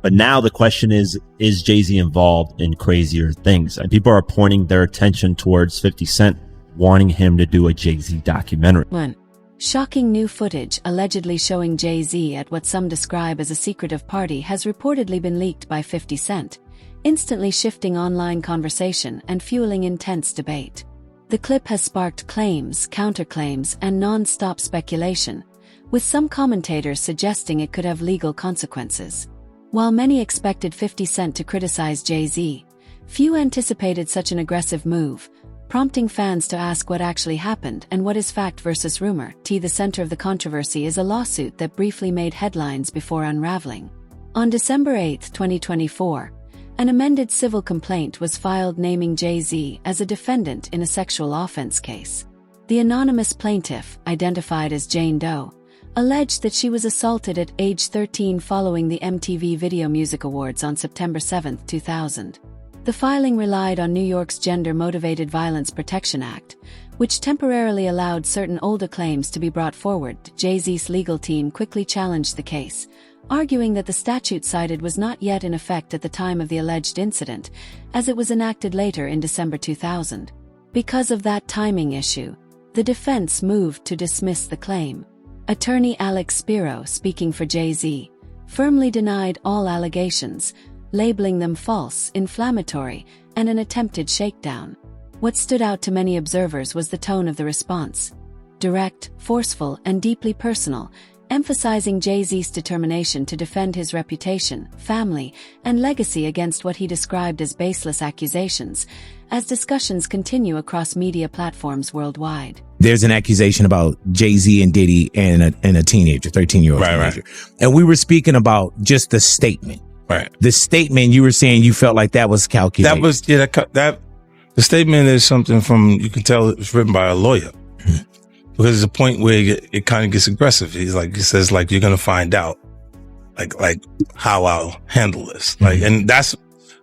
But now the question is Jay-Z involved in crazier things? And people are pointing their attention towards 50 Cent, wanting him to do a Jay-Z documentary. 1. Shocking new footage allegedly showing Jay-Z at what some describe as a secretive party has reportedly been leaked by 50 Cent, instantly shifting online conversation and fueling intense debate. The clip has sparked claims, counterclaims, and non-stop speculation, with some commentators suggesting it could have legal consequences. While many expected 50 Cent to criticize Jay-Z, few anticipated such an aggressive move, prompting fans to ask what actually happened and what is fact versus rumor. The center of the controversy is a lawsuit that briefly made headlines before unraveling. On December 8, 2024, an amended civil complaint was filed naming Jay-Z as a defendant in a sexual offense case. The anonymous plaintiff, identified as Jane Doe, alleged that she was assaulted at age 13 following the MTV Video Music Awards on September 7, 2000. The filing relied on New York's Gender-Motivated Violence Protection Act, which temporarily allowed certain older claims to be brought forward. Jay-Z's legal team quickly challenged the case, arguing that the statute cited was not yet in effect at the time of the alleged incident, as it was enacted later in December 2000. Because of that timing issue, the defense moved to dismiss the claim. Attorney Alex Spiro, speaking for Jay-Z, firmly denied all allegations, labeling them false, inflammatory, and an attempted shakedown. What stood out to many observers was the tone of the response. Direct, forceful, and deeply personal, emphasizing Jay-Z's determination to defend his reputation, family, and legacy against what he described as baseless accusations, as discussions continue across media platforms worldwide. There's an accusation about Jay-Z and Diddy and a teenager, 13-year-old teenager. Right. And we were speaking about just the statement. Right. The statement, you were saying you felt like that was calculated. That was, the statement is something you can tell it was written by a lawyer. Because there's a point where it kind of gets aggressive. He says, you're going to find out, like how I'll handle this. And that's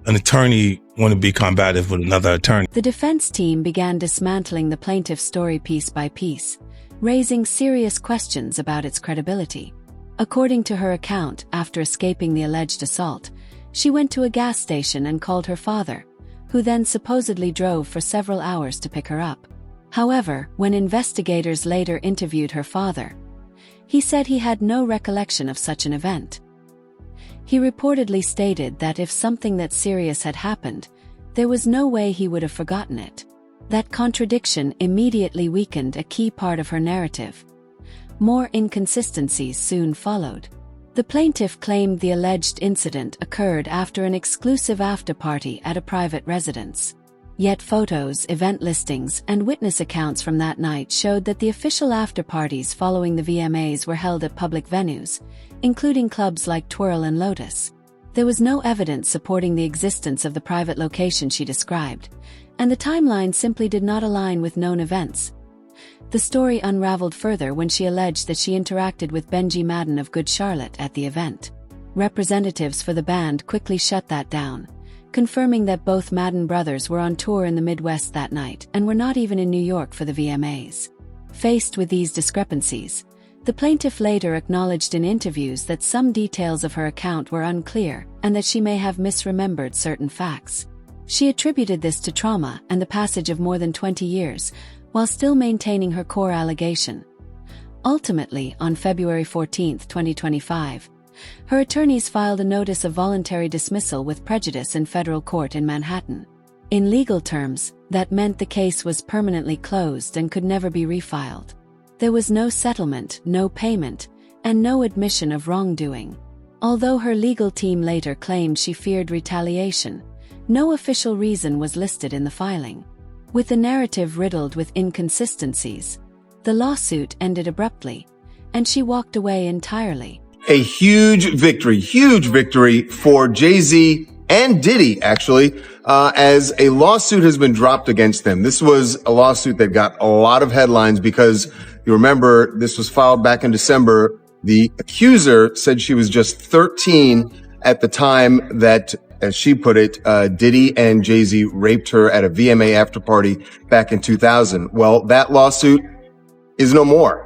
an attorney want to be combative with another attorney. The defense team began dismantling the plaintiff's story piece by piece, raising serious questions about its credibility. According to her account, after escaping the alleged assault, she went to a gas station and called her father, who then supposedly drove for several hours to pick her up. However, when investigators later interviewed her father, he said he had no recollection of such an event. He reportedly stated that if something that serious had happened, there was no way he would have forgotten it. That contradiction immediately weakened a key part of her narrative. More inconsistencies soon followed. The plaintiff claimed the alleged incident occurred after an exclusive after-party at a private residence. Yet photos, event listings, and witness accounts from that night showed that the official after-parties following the VMAs were held at public venues, including clubs like Twirl and Lotus. There was no evidence supporting the existence of the private location she described, and the timeline simply did not align with known events. The story unraveled further when she alleged that she interacted with Benji Madden of Good Charlotte at the event. Representatives for the band quickly shut that down, confirming that both Madden brothers were on tour in the Midwest that night and were not even in New York for the VMAs. Faced with these discrepancies, the plaintiff later acknowledged in interviews that some details of her account were unclear and that she may have misremembered certain facts. She attributed this to trauma and the passage of more than 20 years, while still maintaining her core allegation. Ultimately, on February 14, 2025, her attorneys filed a notice of voluntary dismissal with prejudice in federal court in Manhattan. In legal terms, that meant the case was permanently closed and could never be refiled. There was no settlement, no payment, and no admission of wrongdoing. Although her legal team later claimed she feared retaliation, no official reason was listed in the filing. With the narrative riddled with inconsistencies, the lawsuit ended abruptly, and she walked away entirely. A huge victory for Jay-Z and Diddy, actually, as a lawsuit has been dropped against them. This was a lawsuit that got a lot of headlines because you remember this was filed back in December. The accuser said she was just 13 at the time that, as she put it, Diddy and Jay-Z raped her at a VMA after party back in 2000. Well, that lawsuit is no more.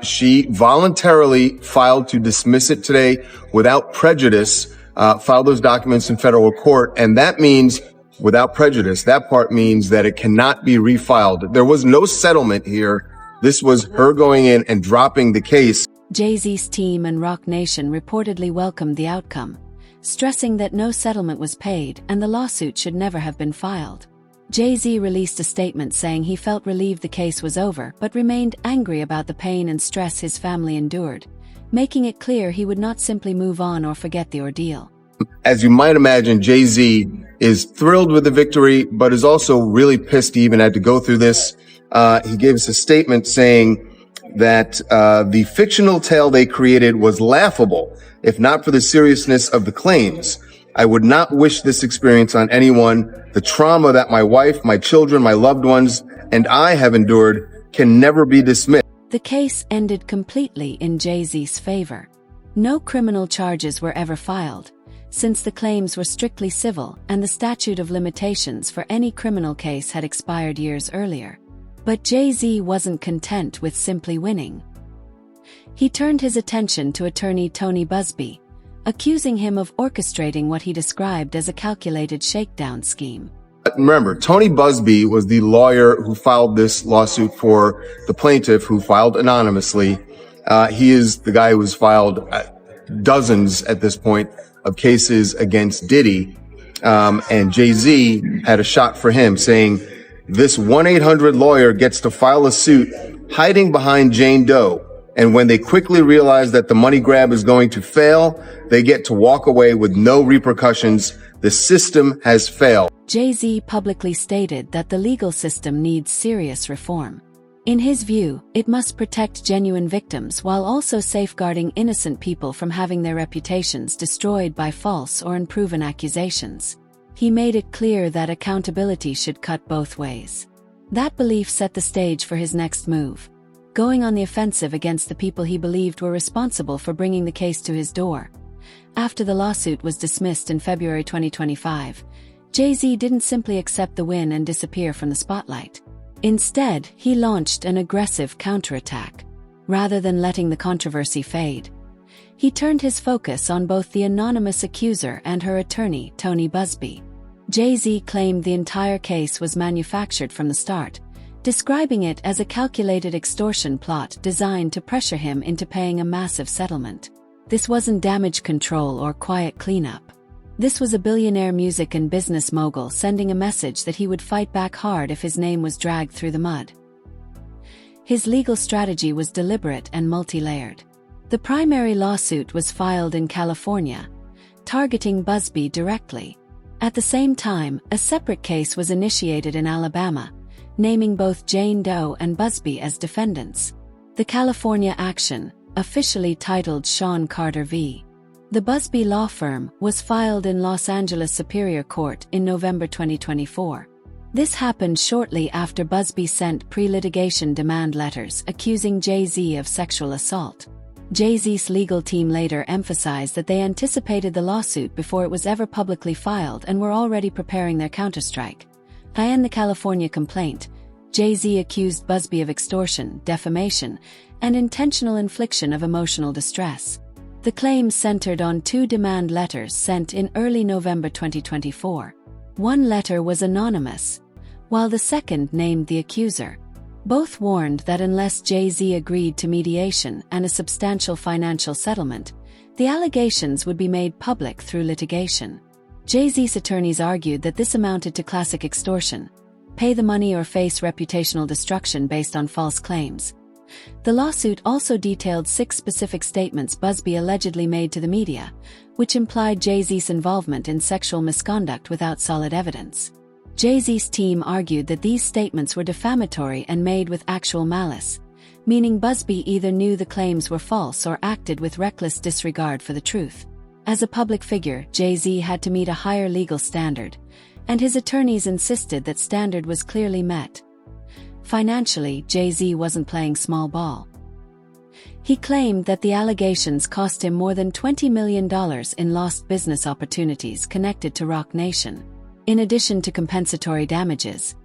She voluntarily filed to dismiss it today without prejudice file those documents in federal court. And that means without prejudice. That part means that it cannot be refiled. There was no settlement here. This was her going in and dropping the case. Jay-Z's team and Roc Nation reportedly welcomed the outcome, stressing that no settlement was paid and the lawsuit should never have been filed. Jay-Z released a statement saying he felt relieved the case was over but remained angry about the pain and stress his family endured, making it clear he would not simply move on or forget the ordeal. As you might imagine, Jay-Z is thrilled with the victory, but is also really pissed he even had to go through this. He gave us a statement saying that the fictional tale they created was laughable, if not for the seriousness of the claims. I would not wish this experience on anyone. The trauma that my wife, my children, my loved ones, and I have endured can never be dismissed. The case ended completely in Jay-Z's favor. No criminal charges were ever filed, since the claims were strictly civil and the statute of limitations for any criminal case had expired years earlier. But Jay-Z wasn't content with simply winning. He turned his attention to attorney Tony Buzbee, accusing him of orchestrating what he described as a calculated shakedown scheme. Remember, Tony Buzbee was the lawyer who filed this lawsuit for the plaintiff, who filed anonymously. He is the guy who's filed dozens at this point of cases against Diddy. And Jay-Z had a shot for him, saying this 1-800 lawyer gets to file a suit hiding behind Jane Doe. And when they quickly realize that the money grab is going to fail, they get to walk away with no repercussions. The system has failed. Jay-Z publicly stated that the legal system needs serious reform. In his view, it must protect genuine victims while also safeguarding innocent people from having their reputations destroyed by false or unproven accusations. He made it clear that accountability should cut both ways. That belief set the stage for his next move, going on the offensive against the people he believed were responsible for bringing the case to his door. After the lawsuit was dismissed in February 2025, Jay-Z didn't simply accept the win and disappear from the spotlight. Instead, he launched an aggressive counterattack. Rather than letting the controversy fade, he turned his focus on both the anonymous accuser and her attorney, Tony Buzbee. Jay-Z claimed the entire case was manufactured from the start, describing it as a calculated extortion plot designed to pressure him into paying a massive settlement. This wasn't damage control or quiet cleanup. This was a billionaire music and business mogul sending a message that he would fight back hard if his name was dragged through the mud. His legal strategy was deliberate and multi-layered. The primary lawsuit was filed in California, targeting Buzbee directly. At the same time, a separate case was initiated in Alabama, naming both Jane Doe and Buzbee as defendants. The California action, officially titled Sean Carter v. The Buzbee law firm, was filed in Los Angeles Superior Court in November 2024. This happened shortly after Buzbee sent pre-litigation demand letters accusing Jay-Z of sexual assault. Jay-Z's legal team later emphasized that they anticipated the lawsuit before it was ever publicly filed and were already preparing their counterstrike. In the California complaint, Jay-Z accused Buzbee of extortion, defamation, and intentional infliction of emotional distress. The claims centered on two demand letters sent in early November 2024. One letter was anonymous, while the second named the accuser. Both warned that unless Jay-Z agreed to mediation and a substantial financial settlement, the allegations would be made public through litigation. Jay-Z's attorneys argued that this amounted to classic extortion: pay the money or face reputational destruction based on false claims. The lawsuit also detailed 6 specific statements Buzbee allegedly made to the media, which implied Jay-Z's involvement in sexual misconduct without solid evidence. Jay-Z's team argued that these statements were defamatory and made with actual malice, meaning Buzbee either knew the claims were false or acted with reckless disregard for the truth. As a public figure, Jay-Z had to meet a higher legal standard, and his attorneys insisted that standard was clearly met. Financially, Jay-Z wasn't playing small ball. He claimed that the allegations cost him more than $20 million in lost business opportunities connected to Roc Nation. In addition to compensatory damages,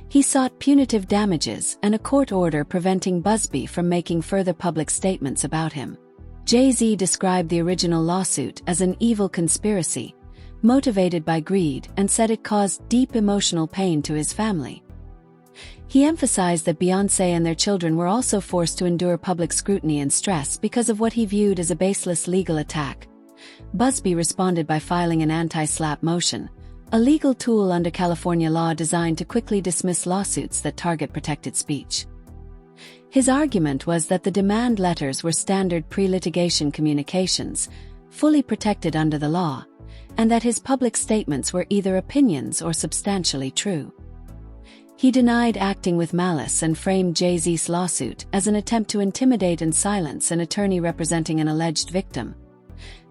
he sought punitive damages and a court order preventing Buzbee from making further public statements about him. Jay-Z described the original lawsuit as an evil conspiracy, motivated by greed, and said it caused deep emotional pain to his family. He emphasized that Beyoncé and their children were also forced to endure public scrutiny and stress because of what he viewed as a baseless legal attack. Busby responded by filing an anti-SLAPP motion, a legal tool under California law designed to quickly dismiss lawsuits that target protected speech. His argument was that the demand letters were standard pre-litigation communications, fully protected under the law, and that his public statements were either opinions or substantially true. He denied acting with malice and framed Jay-Z's lawsuit as an attempt to intimidate and silence an attorney representing an alleged victim.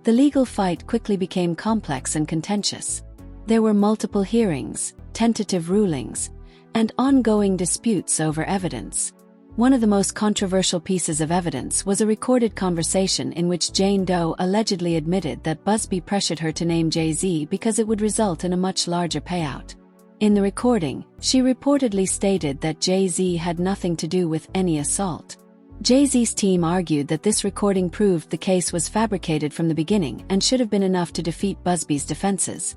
The legal fight quickly became complex and contentious. There were multiple hearings, tentative rulings, and ongoing disputes over evidence. One of the most controversial pieces of evidence was a recorded conversation in which Jane Doe allegedly admitted that Busby pressured her to name Jay-Z because it would result in a much larger payout. In the recording, she reportedly stated that Jay-Z had nothing to do with any assault. Jay-Z's team argued that this recording proved the case was fabricated from the beginning and should have been enough to defeat Busby's defenses.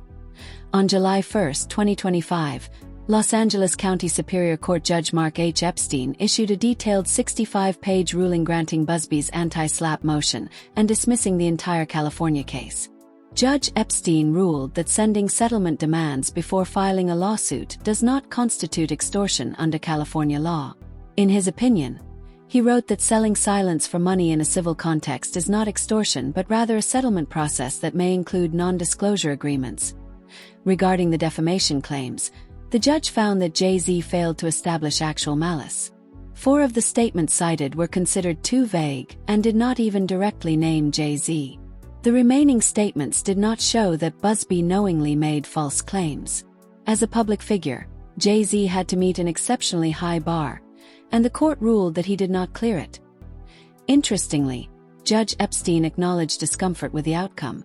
On July 1, 2025, Los Angeles County Superior Court Judge Mark H. Epstein issued a detailed 65-page ruling granting Busby's anti-SLAPP motion and dismissing the entire California case. Judge Epstein ruled that sending settlement demands before filing a lawsuit does not constitute extortion under California law. In his opinion, he wrote that selling silence for money in a civil context is not extortion but rather a settlement process that may include non-disclosure agreements. Regarding the defamation claims, the judge found that Jay-Z failed to establish actual malice. 4 of the statements cited were considered too vague and did not even directly name Jay-Z. The remaining statements did not show that Busby knowingly made false claims. As a public figure, Jay-Z had to meet an exceptionally high bar, and the court ruled that he did not clear it. Interestingly, Judge Epstein acknowledged discomfort with the outcome.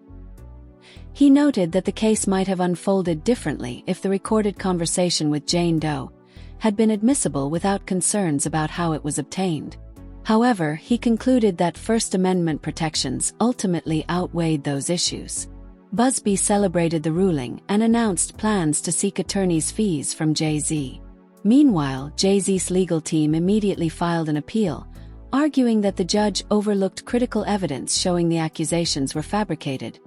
He noted that the case might have unfolded differently if the recorded conversation with Jane Doe had been admissible without concerns about how it was obtained. However, he concluded that First Amendment protections ultimately outweighed those issues. Busby celebrated the ruling and announced plans to seek attorney's fees from Jay-Z. Meanwhile, Jay-Z's legal team immediately filed an appeal, arguing that the judge overlooked critical evidence showing the accusations were fabricated.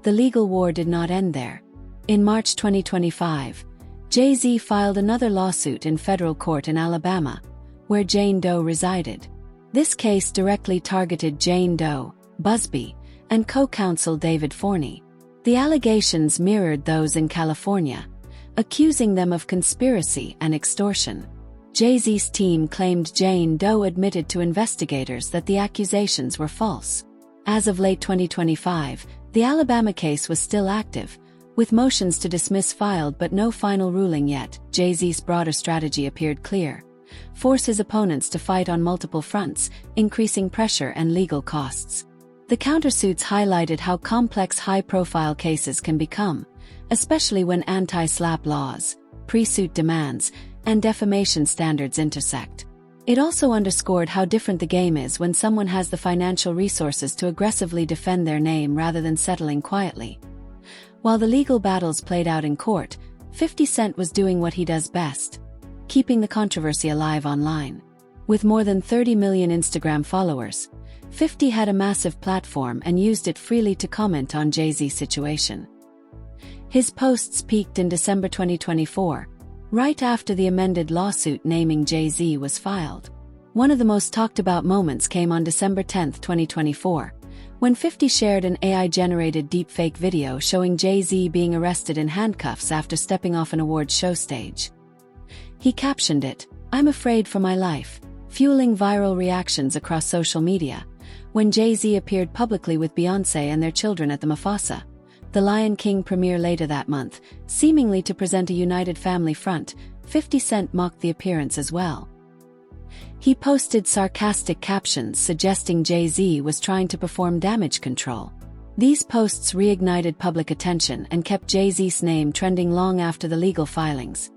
The legal war did not end there. In March 2025, Jay-Z filed another lawsuit in federal court in Alabama, where Jane Doe resided. This case directly targeted Jane Doe, Busby, and co-counsel David Forney. The allegations mirrored those in California, accusing them of conspiracy and extortion. Jay-Z's team claimed Jane Doe admitted to investigators that the accusations were false. As of late 2025, the Alabama case was still active, with motions to dismiss filed but no final ruling yet. Jay-Z's broader strategy appeared clear: force his opponents to fight on multiple fronts, increasing pressure and legal costs. The countersuits highlighted how complex high-profile cases can become, especially when anti-SLAPP laws, pre-suit demands, and defamation standards intersect. It also underscored how different the game is when someone has the financial resources to aggressively defend their name rather than settling quietly. While the legal battles played out in court, 50 Cent was doing what he does best: keeping the controversy alive online. With more than 30 million Instagram followers, 50 had a massive platform and used it freely to comment on Jay-Z's situation. His posts peaked in December 2024, right after the amended lawsuit naming Jay-Z was filed. One of the most talked about moments came on December 10, 2024, when 50 shared an AI-generated deepfake video showing Jay-Z being arrested in handcuffs after stepping off an awards show stage. He captioned it, "I'm afraid for my life," fueling viral reactions across social media. When Jay-Z appeared publicly with Beyoncé and their children at the Mufasa, The Lion King premiere later that month, seemingly to present a united family front, 50 Cent mocked the appearance as well. He posted sarcastic captions suggesting Jay-Z was trying to perform damage control. These posts reignited public attention and kept Jay-Z's name trending long after the legal filings.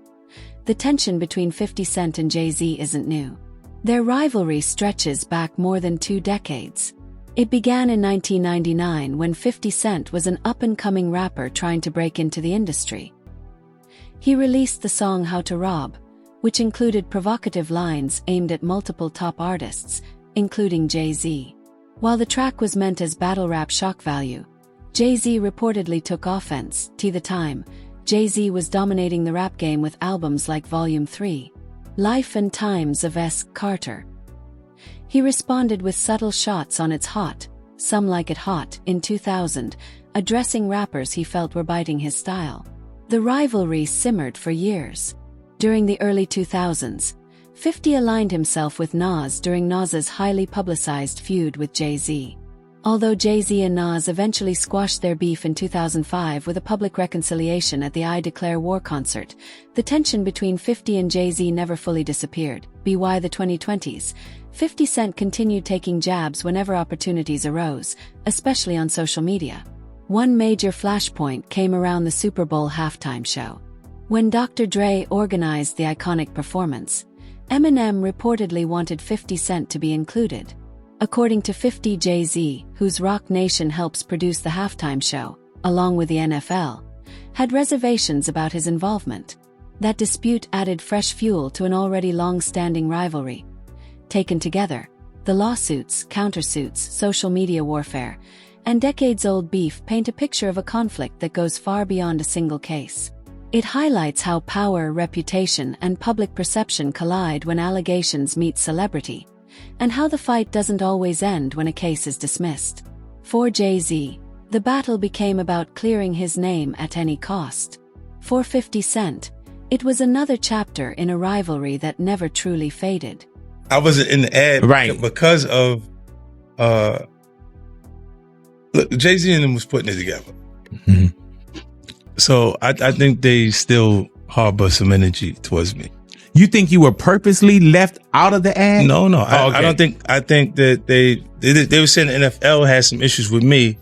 The tension between 50 Cent and Jay-Z isn't new. Their rivalry stretches back more than 2 decades. It began in 1999 when 50 Cent was an up-and-coming rapper trying to break into the industry. He released the song How to Rob, which included provocative lines aimed at multiple top artists, including Jay-Z. While the track was meant as battle rap shock value, Jay-Z reportedly took offense. T the time, Jay-Z was dominating the rap game with albums like Volume 3, Life and Times of S. Carter. He responded with subtle shots on It's Hot, Some Like It Hot, in 2000, addressing rappers he felt were biting his style. The rivalry simmered for years. During the early 2000s, 50 aligned himself with Nas during Nas's highly publicized feud with Jay-Z. Although Jay-Z and Nas eventually squashed their beef in 2005 with a public reconciliation at the I Declare War concert, the tension between 50 and Jay-Z never fully disappeared. By the 2020s, 50 Cent continued taking jabs whenever opportunities arose, especially on social media. One major flashpoint came around the Super Bowl halftime show. When Dr. Dre organized the iconic performance, Eminem reportedly wanted 50 Cent to be included. According to 50, Jay-Z, whose Roc Nation helps produce the halftime show, along with the NFL, had reservations about his involvement. That dispute added fresh fuel to an already long-standing rivalry. Taken together, the lawsuits, countersuits, social media warfare, and decades-old beef paint a picture of a conflict that goes far beyond a single case. It highlights how power, reputation, and public perception collide when allegations meet celebrity, and how the fight doesn't always end when a case is dismissed. For Jay-Z, the battle became about clearing his name at any cost. For 50 Cent, it was another chapter in a rivalry that never truly faded. I wasn't in the ad because of look, Jay-Z and them was putting it together. Mm-hmm. So I think they still harbor some energy towards me. You think you were purposely left out of the ad? No. I don't think. I think that they were saying the NFL has some issues with me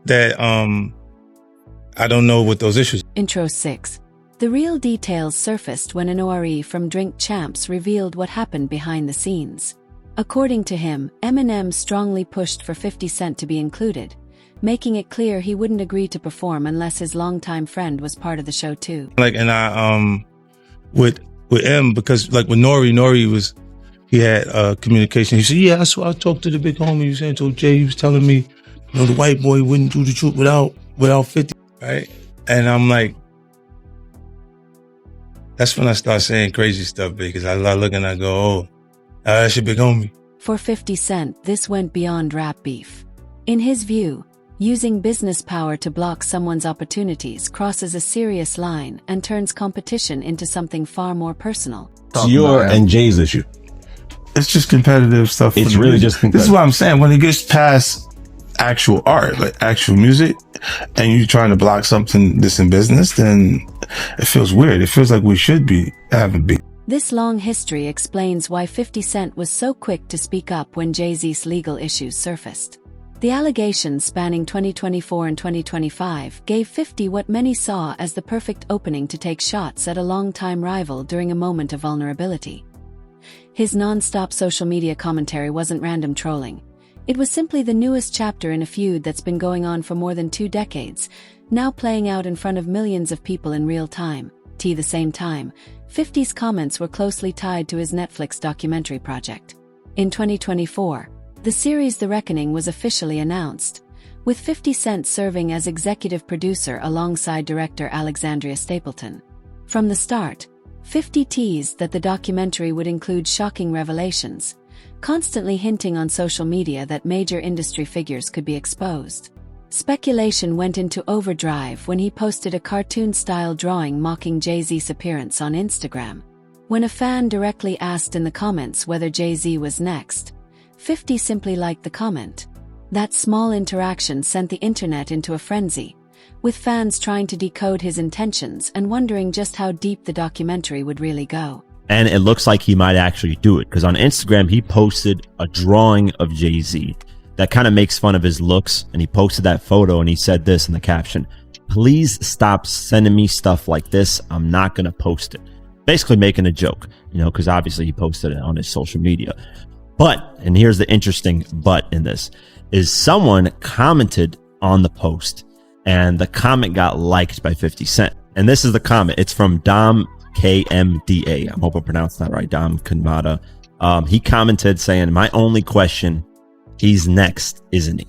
that I don't know what those issues. Intro 6. The real details surfaced when an ORE from Drink Champs revealed what happened behind the scenes. According to him, Eminem strongly pushed for 50 Cent to be included, making it clear he wouldn't agree to perform unless his longtime friend was part of the show too. Like, and I with M, because like with Nori he had communication. He said, yeah, that's why I talked to the big homie. You saying to Jay, he was telling me, you know, the white boy wouldn't do the truth without 50, right? And I'm like, that's when I start saying crazy stuff, because I look and I go, oh, that's your big homie. For 50 Cent, this went beyond rap beef. In his view, using business power to block someone's opportunities crosses a serious line and turns competition into something far more personal. It's your and Jay's issue. It's just competitive stuff. It's really just competitive. This is what I'm saying. When it gets past actual art, like actual music, and you're trying to block something that's in business, then it feels weird. It feels like we should be having beef. This long history explains why 50 Cent was so quick to speak up when Jay-Z's legal issues surfaced. The allegations spanning 2024 and 2025 gave 50 what many saw as the perfect opening to take shots at a longtime rival during a moment of vulnerability. His non-stop social media commentary wasn't random trolling. It was simply the newest chapter in a feud that's been going on for more than 2 decades, now playing out in front of millions of people in real time. At the same time, 50's comments were closely tied to his Netflix documentary project. In 2024, the series The Reckoning was officially announced, with 50 Cent serving as executive producer alongside director Alexandria Stapleton. From the start, 50 teased that the documentary would include shocking revelations, constantly hinting on social media that major industry figures could be exposed. Speculation went into overdrive when he posted a cartoon-style drawing mocking Jay-Z's appearance on Instagram. When a fan directly asked in the comments whether Jay-Z was next, 50 simply liked the comment. That small interaction sent the internet into a frenzy, with fans trying to decode his intentions and wondering just how deep the documentary would really go. And it looks like he might actually do it, because on Instagram he posted a drawing of Jay-Z that kind of makes fun of his looks, and he posted that photo and he said this in the caption: "Please stop sending me stuff like this. I'm not going to post it." Basically making a joke, because obviously he posted it on his social media. But, and here's the interesting but in this, is someone commented on the post and the comment got liked by 50 Cent. And this is the comment. It's from Dom KMDA. I hope I pronounced that right. Dom Kanmada. He commented saying, my only question, he's next, isn't he?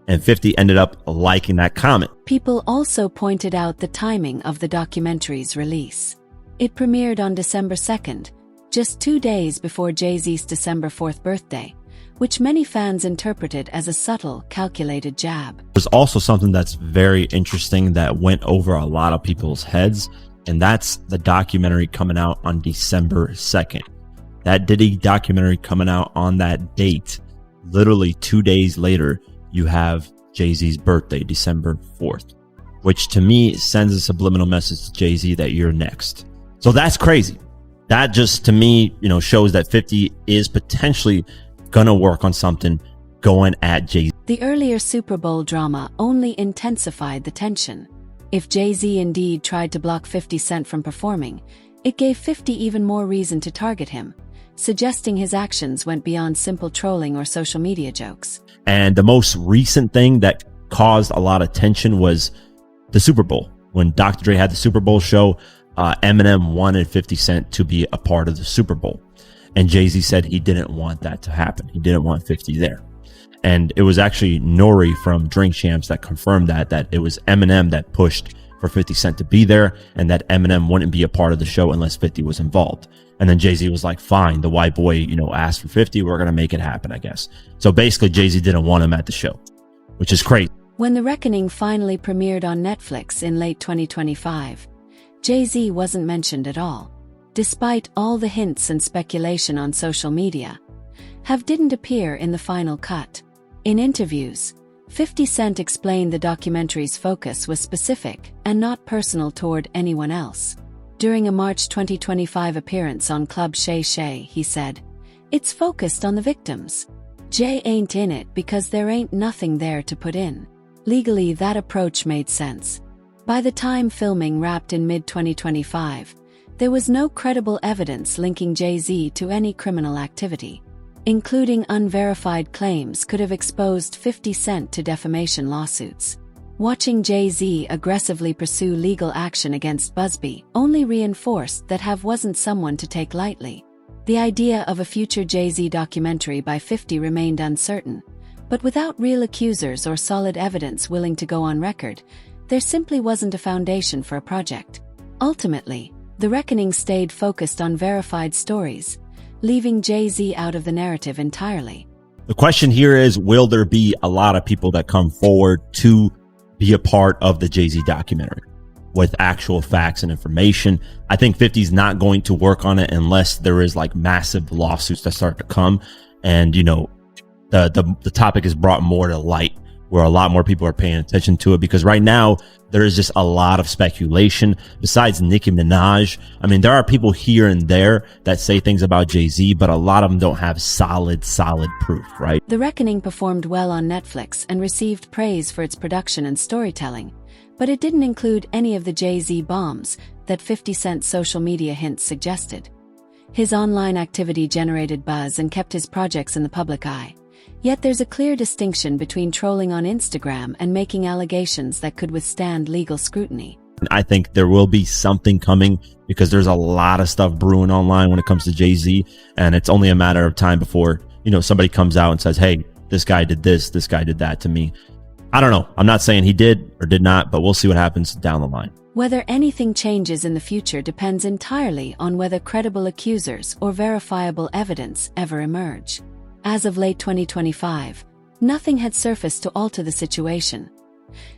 And 50 ended up liking that comment. People also pointed out the timing of the documentary's release. It premiered on December 2nd, just 2 days before Jay-Z's December 4th birthday, which many fans interpreted as a subtle, calculated jab. There's also something that's very interesting that went over a lot of people's heads, and that's the documentary coming out on December 2nd. That Diddy documentary coming out on that date, literally 2 days later, you have Jay-Z's birthday, December 4th, which to me sends a subliminal message to Jay-Z that you're next. So that's crazy. That just, to me, shows that 50 is potentially gonna work on something going at Jay-Z. The earlier Super Bowl drama only intensified the tension. If Jay-Z indeed tried to block 50 Cent from performing, it gave 50 even more reason to target him, suggesting his actions went beyond simple trolling or social media jokes. And the most recent thing that caused a lot of tension was the Super Bowl. When Dr. Dre had the Super Bowl show, Eminem wanted 50 Cent to be a part of the Super Bowl. And Jay-Z said he didn't want that to happen. He didn't want 50 there. And it was actually Nori from Drink Champs that confirmed that it was Eminem that pushed for 50 Cent to be there, and that Eminem wouldn't be a part of the show unless 50 was involved. And then Jay-Z was like, fine, the white boy, asked for 50. We're going to make it happen, I guess. So basically, Jay-Z didn't want him at the show, which is crazy. When The Reckoning finally premiered on Netflix in late 2025, Jay-Z wasn't mentioned at all. Despite all the hints and speculation on social media, Have didn't appear in the final cut. In interviews, 50 Cent explained the documentary's focus was specific and not personal toward anyone else. During a March 2025 appearance on Club Shay Shay, he said, "It's focused on the victims. Jay ain't in it because there ain't nothing there to put in." Legally, that approach made sense. By the time filming wrapped in mid-2025, there was no credible evidence linking Jay-Z to any criminal activity. Including unverified claims could have exposed 50 Cent to defamation lawsuits. Watching Jay-Z aggressively pursue legal action against Busby only reinforced that Have wasn't someone to take lightly. The idea of a future Jay-Z documentary by 50 remained uncertain, but without real accusers or solid evidence willing to go on record, there simply wasn't a foundation for a project. Ultimately, The Reckoning stayed focused on verified stories, leaving Jay-Z out of the narrative entirely. The question here is, will there be a lot of people that come forward to be a part of the Jay-Z documentary with actual facts and information? I think 50's not going to work on it unless there is like massive lawsuits that start to come. And, the topic is brought more to light where a lot more people are paying attention to it, because right now there is just a lot of speculation. Besides Nicki Minaj, I mean, there are people here and there that say things about Jay-Z, but a lot of them don't have solid proof, right? The Reckoning performed well on Netflix and received praise for its production and storytelling, but it didn't include any of the Jay-Z bombs that 50 Cent's social media hints suggested. His online activity generated buzz and kept his projects in the public eye. Yet there's a clear distinction between trolling on Instagram and making allegations that could withstand legal scrutiny. I think there will be something coming because there's a lot of stuff brewing online when it comes to Jay-Z, and it's only a matter of time before, somebody comes out and says, hey, this guy did this guy did that to me. I don't know. I'm not saying he did or did not, but we'll see what happens down the line. Whether anything changes in the future depends entirely on whether credible accusers or verifiable evidence ever emerge. As of late 2025, nothing had surfaced to alter the situation.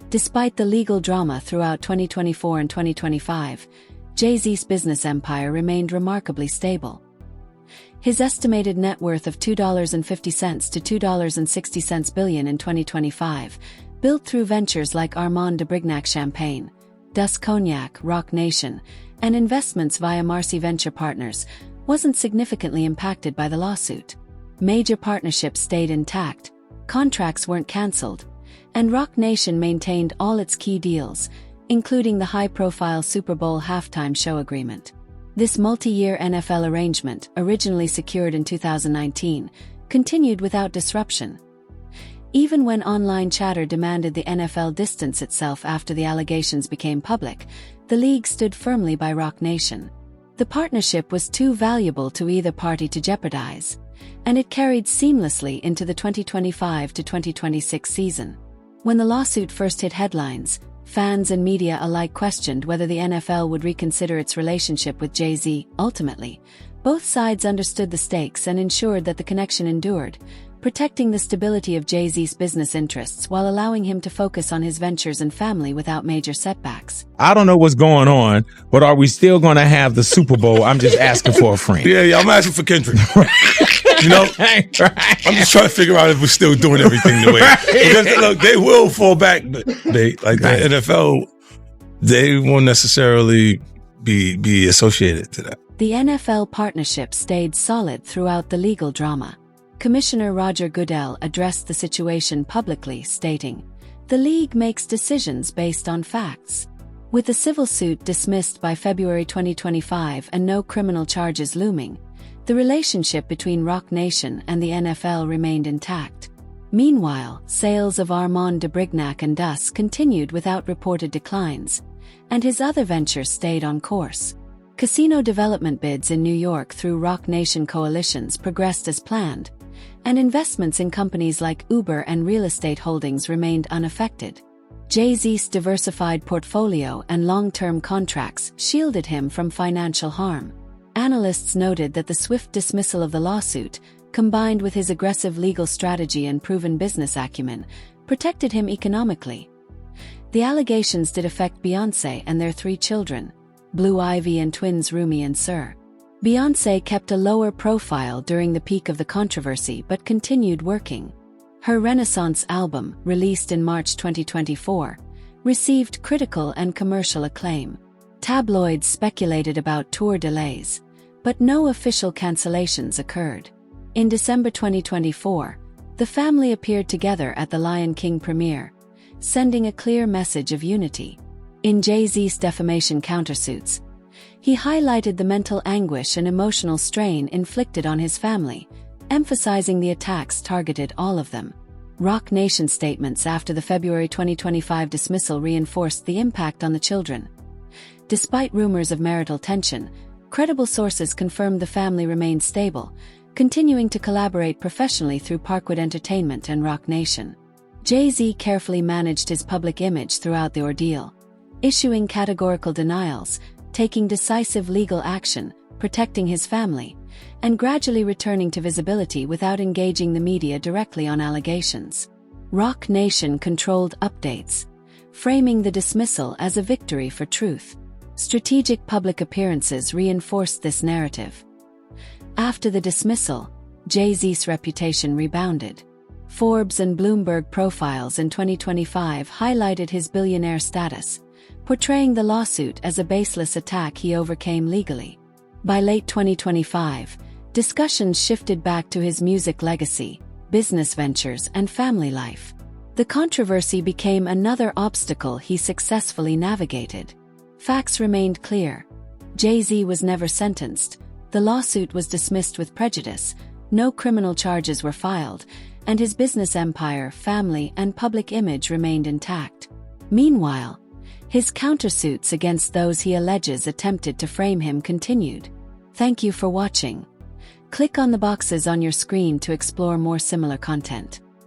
Despite the legal drama throughout 2024 and 2025, Jay-Z's business empire remained remarkably stable. His estimated net worth of $2.50 to $2.60 billion in 2025, built through ventures like Armand de Brignac Champagne, Dus Cognac, Roc Nation, and investments via Marcy Venture Partners, wasn't significantly impacted by the lawsuit. Major partnerships stayed intact, contracts weren't cancelled, and Roc Nation maintained all its key deals, including the high-profile Super Bowl halftime show agreement. This multi-year NFL arrangement, originally secured in 2019, continued without disruption. Even when online chatter demanded the NFL distance itself after the allegations became public, the league stood firmly by Roc Nation. The partnership was too valuable to either party to jeopardize, and it carried seamlessly into the 2025 to 2026 season. When the lawsuit first hit headlines, fans and media alike questioned whether the NFL would reconsider its relationship with Jay-Z. Ultimately, both sides understood the stakes and ensured that the connection endured, protecting the stability of Jay-Z's business interests while allowing him to focus on his ventures and family without major setbacks. I don't know what's going on, but are we still going to have the Super Bowl? I'm just asking for a friend. Yeah, I'm asking for Kendrick. You know, I'm just trying to figure out if we're still doing everything the way. Because, look, they will fall back. The NFL, they won't necessarily be associated to that. The NFL partnership stayed solid throughout the legal drama. Commissioner Roger Goodell addressed the situation publicly, stating, "The league makes decisions based on facts." With the civil suit dismissed by February 2025 and no criminal charges looming, the relationship between Roc Nation and the NFL remained intact. Meanwhile, sales of Armand de Brignac and Dus continued without reported declines, and his other ventures stayed on course. Casino development bids in New York through Roc Nation coalitions progressed as planned, and investments in companies like Uber and real estate holdings remained unaffected. Jay-Z's diversified portfolio and long-term contracts shielded him from financial harm. Analysts noted that the swift dismissal of the lawsuit, combined with his aggressive legal strategy and proven business acumen, protected him economically. The allegations did affect Beyoncé and their 3 children, Blue Ivy and twins Rumi and Sir. Beyoncé kept a lower profile during the peak of the controversy but continued working. Her Renaissance album, released in March 2024, received critical and commercial acclaim. Tabloids speculated about tour delays, but no official cancellations occurred. In December 2024, the family appeared together at the Lion King premiere, sending a clear message of unity. In Jay-Z's defamation countersuits, he highlighted the mental anguish and emotional strain inflicted on his family, emphasizing the attacks targeted all of them. Roc Nation statements after the February 2025 dismissal reinforced the impact on the children. Despite rumors of marital tension, credible sources confirmed the family remained stable, continuing to collaborate professionally through Parkwood Entertainment and Roc Nation. Jay-Z carefully managed his public image throughout the ordeal, issuing categorical denials, taking decisive legal action, protecting his family, and gradually returning to visibility without engaging the media directly on allegations. Roc Nation controlled updates, framing the dismissal as a victory for truth. Strategic public appearances reinforced this narrative. After the dismissal, Jay-Z's reputation rebounded. Forbes and Bloomberg profiles in 2025 highlighted his billionaire status, portraying the lawsuit as a baseless attack he overcame legally. By late 2025, discussions shifted back to his music legacy, business ventures, and family life. The controversy became another obstacle he successfully navigated. Facts remained clear. Jay-Z was never sentenced, the lawsuit was dismissed with prejudice, no criminal charges were filed, and his business empire, family, and public image remained intact. Meanwhile, his countersuits against those he alleges attempted to frame him continued. Thank you for watching. Click on the boxes on your screen to explore more similar content.